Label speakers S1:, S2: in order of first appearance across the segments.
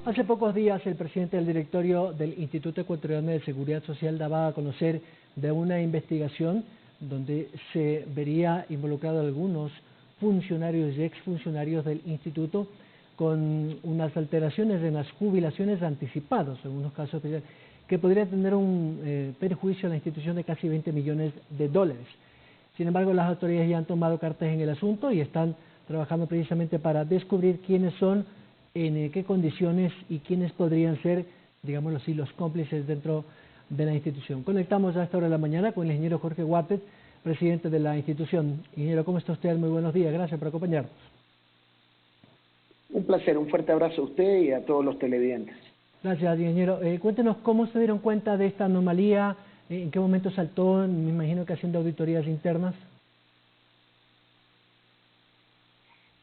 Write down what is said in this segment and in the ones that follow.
S1: Hace pocos días el presidente del directorio del Instituto Ecuatoriano de Seguridad Social daba a conocer de una investigación donde se vería involucrado algunos funcionarios y exfuncionarios del instituto con unas alteraciones en las jubilaciones anticipadas, en algunos casos que podría tener un perjuicio a la institución de casi 20 millones de dólares. Sin embargo, las autoridades ya han tomado cartas en el asunto y están trabajando precisamente para descubrir quiénes son, en qué condiciones y quiénes podrían ser, digámoslo así, los cómplices dentro de la institución. Conectamos a esta hora de la mañana con el ingeniero Jorge Guapet, presidente de la institución. Ingeniero, ¿cómo está usted? Muy buenos días, gracias por acompañarnos.
S2: Un placer, un fuerte abrazo a usted y a todos los televidentes.
S1: Gracias, ingeniero. Cuéntenos cómo se dieron cuenta de esta anomalía, en qué momento saltó, me imagino que haciendo auditorías internas.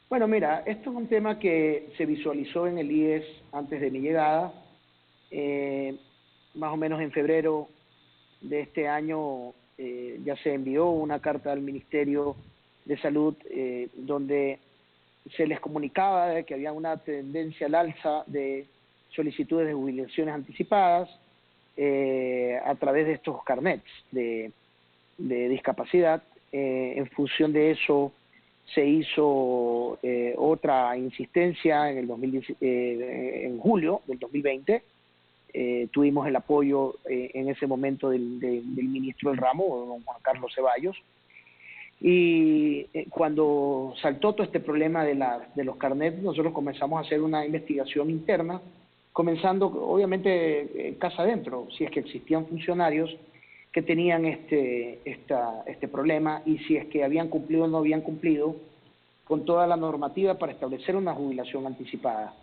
S2: Bueno, mira, esto es un tema que se visualizó en el IES antes de mi llegada, más o menos en febrero de este año ya se envió una carta al Ministerio de Salud donde se les comunicaba de que había una tendencia al alza de solicitudes de jubilaciones anticipadas a través de estos carnets de discapacidad. En función de eso se hizo otra insistencia en en julio del 2020. Tuvimos el apoyo en ese momento del ministro del ramo, don Juan Carlos Ceballos, y cuando saltó todo este problema de los carnets, nosotros comenzamos a hacer una investigación interna, comenzando obviamente casa adentro, si es que existían funcionarios que tenían este problema y si es que habían cumplido o no habían cumplido con toda la normativa para establecer una jubilación anticipada.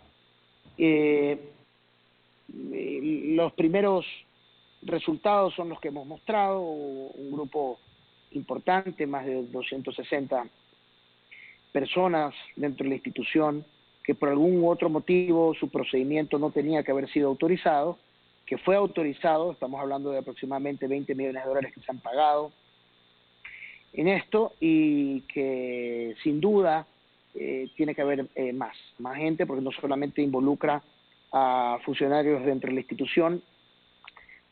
S2: Los primeros resultados son los que hemos mostrado, un grupo importante, más de 260 personas dentro de la institución, que por algún u otro motivo su procedimiento no tenía que haber sido autorizado, que fue autorizado. Estamos hablando de aproximadamente 20 millones de dólares que se han pagado en esto y que sin duda tiene que haber más gente, porque no solamente involucra a funcionarios dentro de la institución,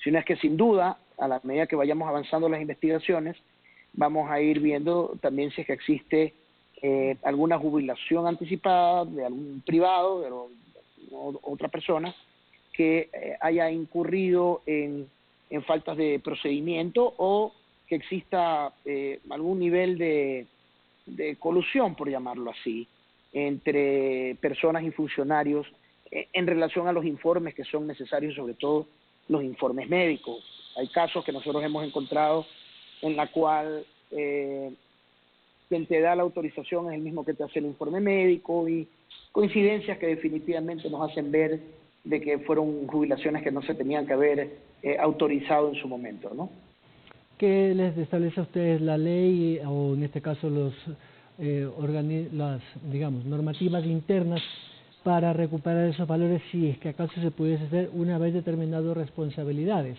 S2: sino es que sin duda, a la medida que vayamos avanzando las investigaciones, vamos a ir viendo también si es que existe alguna jubilación anticipada de algún privado, de otra persona, que haya incurrido en faltas de procedimiento o que exista algún nivel de colusión, por llamarlo así, entre personas y funcionarios en relación a los informes que son necesarios, sobre todo los informes médicos. Hay casos que nosotros hemos encontrado en la cual quien te da la autorización es el mismo que te hace el informe médico, y coincidencias que definitivamente nos hacen ver de que fueron jubilaciones que no se tenían que haber autorizado en su momento, ¿no?
S1: ¿Qué les establece a ustedes la ley o en este caso las, digamos, normativas internas para recuperar esos valores, si es que acaso se pudiese hacer una vez determinado responsabilidades?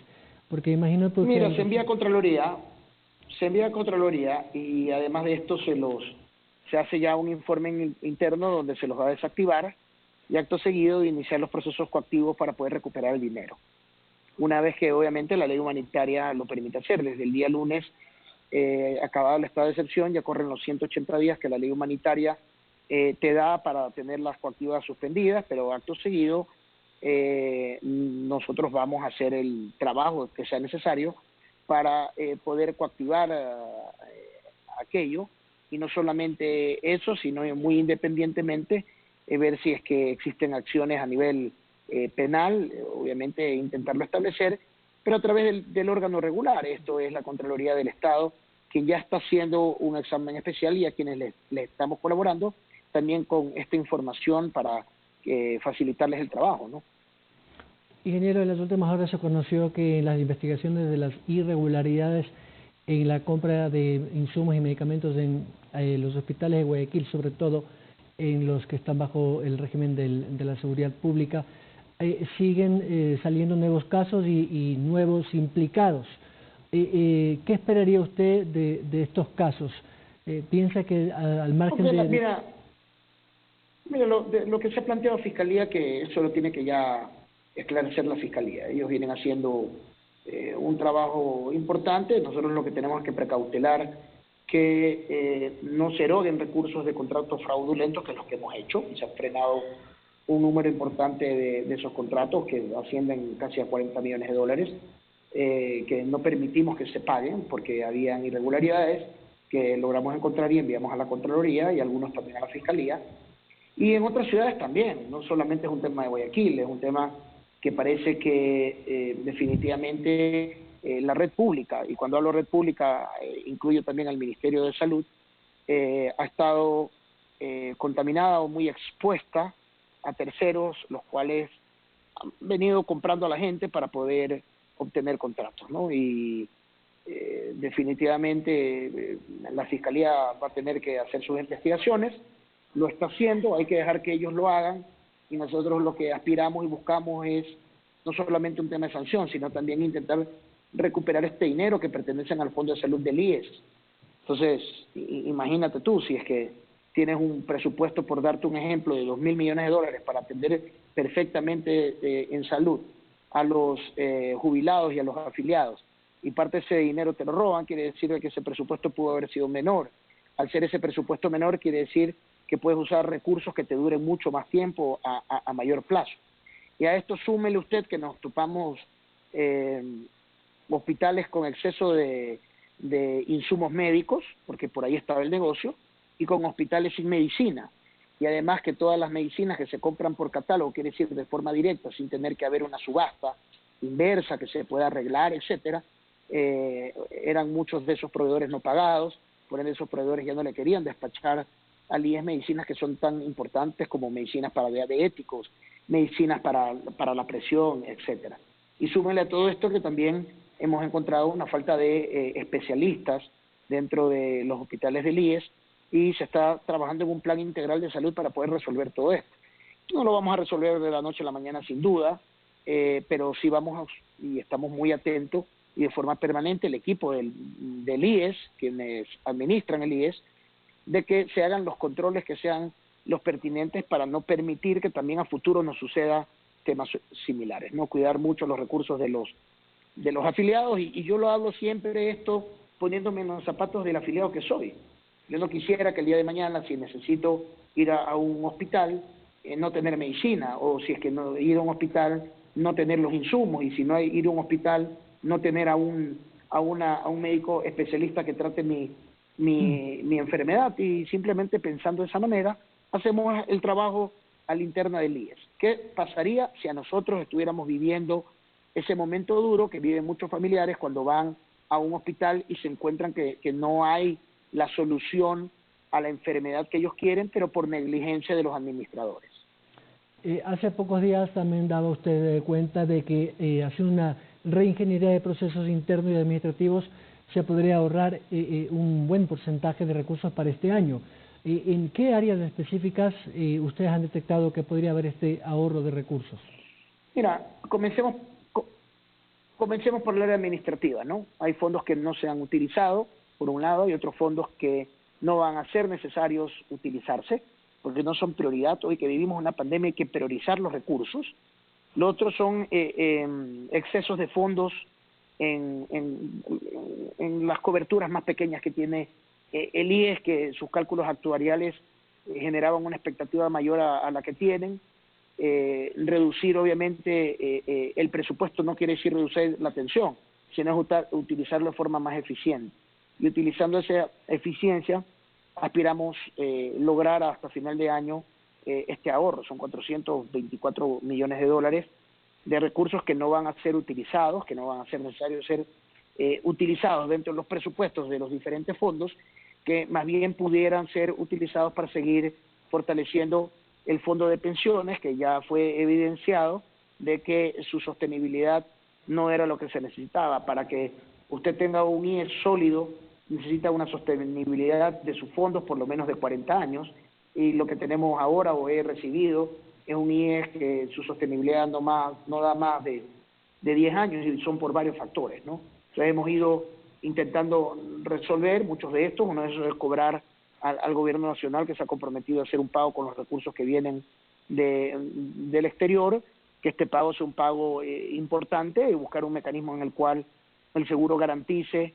S1: Porque imagino que...
S2: Mira, se envía a Contraloría y además de esto se hace ya un informe interno donde se los va a desactivar y acto seguido de iniciar los procesos coactivos para poder recuperar el dinero. Una vez que obviamente la ley humanitaria lo permite hacer. Desde el día lunes, acabado el estado de excepción, ya corren los 180 días que la ley humanitaria te da para tener las coactivas suspendidas, pero acto seguido nosotros vamos a hacer el trabajo que sea necesario para poder coactivar aquello, y no solamente eso, sino muy independientemente ver si es que existen acciones a nivel penal, obviamente intentarlo establecer, pero a través del órgano regular. Esto es la Contraloría del Estado, quien ya está haciendo un examen especial y a quienes le estamos colaborando también con esta información para facilitarles el trabajo, ¿no?
S1: Ingeniero, en las últimas horas se conoció que en las investigaciones de las irregularidades en la compra de insumos y medicamentos en los hospitales de Guayaquil, sobre todo en los que están bajo el régimen de la seguridad pública, siguen saliendo nuevos casos y nuevos implicados. ¿Qué esperaría usted de estos casos? ¿Piensa que al margen de...?
S2: Mira, lo que se ha planteado Fiscalía, que eso lo tiene que ya esclarecer la Fiscalía. Ellos vienen haciendo un trabajo importante. Nosotros lo que tenemos es que precautelar que no se eroguen recursos de contratos fraudulentos, que es lo que hemos hecho, y se ha frenado un número importante de esos contratos que ascienden casi a 40 millones de dólares, que no permitimos que se paguen porque habían irregularidades que logramos encontrar y enviamos a la Contraloría y algunos también a la Fiscalía. Y en otras ciudades también, no solamente es un tema de Guayaquil, es un tema que parece que definitivamente la red pública, y cuando hablo red pública incluyo también al Ministerio de Salud, ha estado contaminada o muy expuesta a terceros, los cuales han venido comprando a la gente para poder obtener contratos, ¿no? Y definitivamente la Fiscalía va a tener que hacer sus investigaciones, lo está haciendo, hay que dejar que ellos lo hagan, y nosotros lo que aspiramos y buscamos es no solamente un tema de sanción, sino también intentar recuperar este dinero que pertenece al Fondo de Salud del IES. Entonces, imagínate tú, si es que tienes un presupuesto, por darte un ejemplo, de 2.000 millones de dólares para atender perfectamente en salud a los jubilados y a los afiliados, y parte de ese dinero te lo roban, quiere decir que ese presupuesto pudo haber sido menor. Al ser ese presupuesto menor, quiere decir que puedes usar recursos que te duren mucho más tiempo a mayor plazo. Y a esto súmele usted que nos topamos hospitales con exceso de insumos médicos, porque por ahí estaba el negocio, y con hospitales sin medicina. Y además que todas las medicinas que se compran por catálogo, quiere decir de forma directa, sin tener que haber una subasta inversa que se pueda arreglar, etcétera, eran muchos de esos proveedores no pagados, por ende esos proveedores ya no le querían despachar al IES medicinas que son tan importantes como medicinas para diabéticos, medicinas para la presión, etcétera. Y súmenle a todo esto que también hemos encontrado una falta de especialistas dentro de los hospitales del IES, y se está trabajando en un plan integral de salud para poder resolver todo esto. No lo vamos a resolver de la noche a la mañana sin duda, pero sí vamos y estamos muy atentos y de forma permanente el equipo del IES, quienes administran el IES, de que se hagan los controles que sean los pertinentes para no permitir que también a futuro nos suceda temas similares, no cuidar mucho los recursos de los afiliados, y yo lo hablo siempre esto poniéndome en los zapatos del afiliado que soy. Yo no quisiera que el día de mañana, si necesito ir a un hospital, no tener medicina, o si es que no ir a un hospital, no tener los insumos, y si no ir a un hospital, no tener a un médico especialista que trate mi enfermedad. Y simplemente pensando de esa manera, hacemos el trabajo a la interna del IES. ¿Qué pasaría si a nosotros estuviéramos viviendo ese momento duro que viven muchos familiares cuando van a un hospital y se encuentran que no hay la solución a la enfermedad que ellos quieren, pero por negligencia de los administradores?
S1: Hace pocos días también daba usted cuenta de que haciendo una reingeniería de procesos internos y administrativos se podría ahorrar un buen porcentaje de recursos para este año. ¿En qué áreas específicas ustedes han detectado que podría haber este ahorro de recursos?
S2: Mira, comencemos por el área administrativa, ¿no? Hay fondos que no se han utilizado, por un lado, y otros fondos que no van a ser necesarios utilizarse, porque no son prioridad. Hoy que vivimos una pandemia hay que priorizar los recursos. Lo otro son excesos de fondos en las coberturas más pequeñas que tiene el IES, que sus cálculos actuariales generaban una expectativa mayor a la que tienen. Reducir obviamente el presupuesto no quiere decir reducir la atención, sino utilizarlo de forma más eficiente. Y utilizando esa eficiencia aspiramos lograr hasta final de año este ahorro. Son 424 millones de dólares de recursos que no van a ser utilizados, que no van a ser necesarios ser utilizados dentro de los presupuestos de los diferentes fondos, que más bien pudieran ser utilizados para seguir fortaleciendo el fondo de pensiones, que ya fue evidenciado de que su sostenibilidad no era lo que se necesitaba. Para que usted tenga un IES sólido, necesita una sostenibilidad de sus fondos por lo menos de 40 años, y lo que tenemos ahora o he recibido es un IES que su sostenibilidad no da más de 10 años, y son por varios factores, ¿no? Entonces hemos ido intentando resolver muchos de estos. Uno de esos es cobrar al gobierno nacional, que se ha comprometido a hacer un pago con los recursos que vienen del exterior, que este pago sea un pago importante, y buscar un mecanismo en el cual el seguro garantice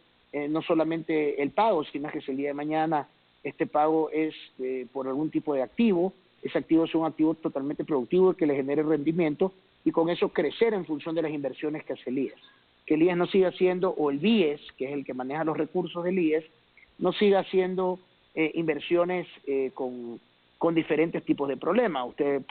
S2: no solamente el pago, sino que si el día de mañana este pago es por algún tipo de activo, ese activo es un activo totalmente productivo y que le genere rendimiento, y con eso crecer en función de las inversiones que hace el IES. Que el IES no siga haciendo, o el BIES, que es el que maneja los recursos del IES, no siga haciendo inversiones con diferentes tipos de problemas. Usted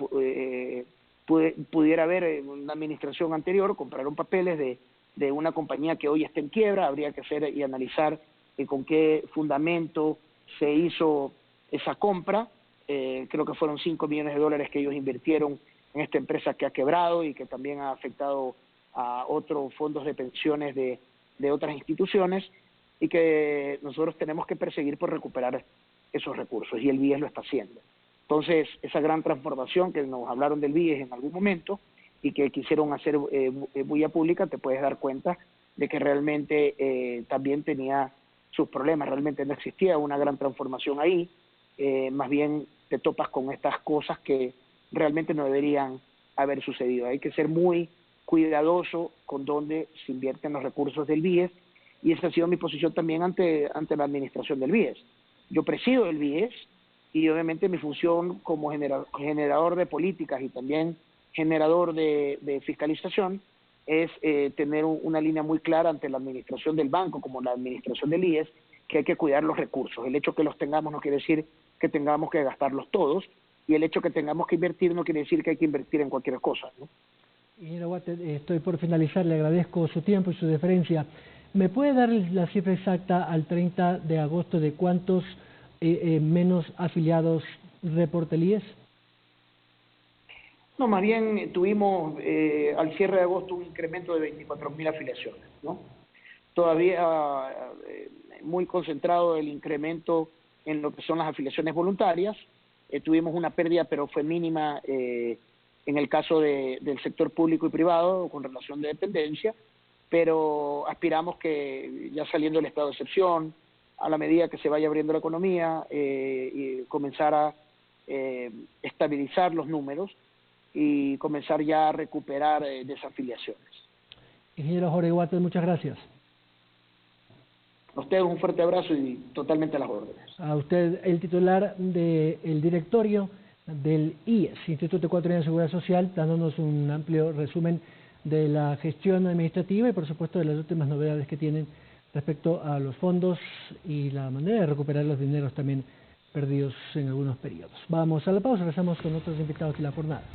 S2: pudiera ver en una administración anterior, compraron papeles de una compañía que hoy está en quiebra, habría que hacer y analizar con qué fundamento se hizo esa compra. Creo que fueron $5 millones que ellos invirtieron en esta empresa que ha quebrado y que también ha afectado a otros fondos de pensiones de otras instituciones, y que nosotros tenemos que perseguir por recuperar esos recursos, y el BIES lo está haciendo. Entonces, esa gran transformación que nos hablaron del BIES en algún momento y que quisieron hacer bulla pública, te puedes dar cuenta de que realmente también tenía sus problemas, realmente no existía una gran transformación ahí, más bien te topas con estas cosas que realmente no deberían haber sucedido. Hay que ser muy cuidadoso con dónde se invierten los recursos del BIES, y esa ha sido mi posición también ante la administración del BIES. Yo presido el BIES, y obviamente mi función como generador de políticas y también generador de fiscalización es tener una línea muy clara ante la administración del banco como la administración del IES, que hay que cuidar los recursos. El hecho que los tengamos no quiere decir que tengamos que gastarlos todos, y el hecho que tengamos que invertir no quiere decir que hay que invertir en cualquier cosa, ¿no?
S1: Ingeniero Guate, estoy por finalizar, le agradezco su tiempo y su deferencia. ¿Me puede dar la cifra exacta al 30 de agosto de cuántos menos afiliados reporta el IES?
S2: No, más bien tuvimos al cierre de agosto un incremento de 24.000 afiliaciones, ¿no? Todavía muy concentrado el incremento en lo que son las afiliaciones voluntarias. Tuvimos una pérdida, pero fue mínima en el caso del sector público y privado con relación de dependencia, pero aspiramos que ya saliendo del estado de excepción, a la medida que se vaya abriendo la economía, y comenzar a estabilizar los números y comenzar ya a recuperar desafiliaciones.
S1: Ingeniero Jorge Guate, muchas gracias.
S2: A usted un fuerte abrazo y totalmente a las órdenes.
S1: A usted, el titular del directorio del IES, Instituto Ecuatoriano de Seguridad Social, dándonos un amplio resumen de la gestión administrativa y por supuesto de las últimas novedades que tienen respecto a los fondos y la manera de recuperar los dineros también perdidos en algunos periodos. Vamos a la pausa, regresamos con otros invitados de la jornada.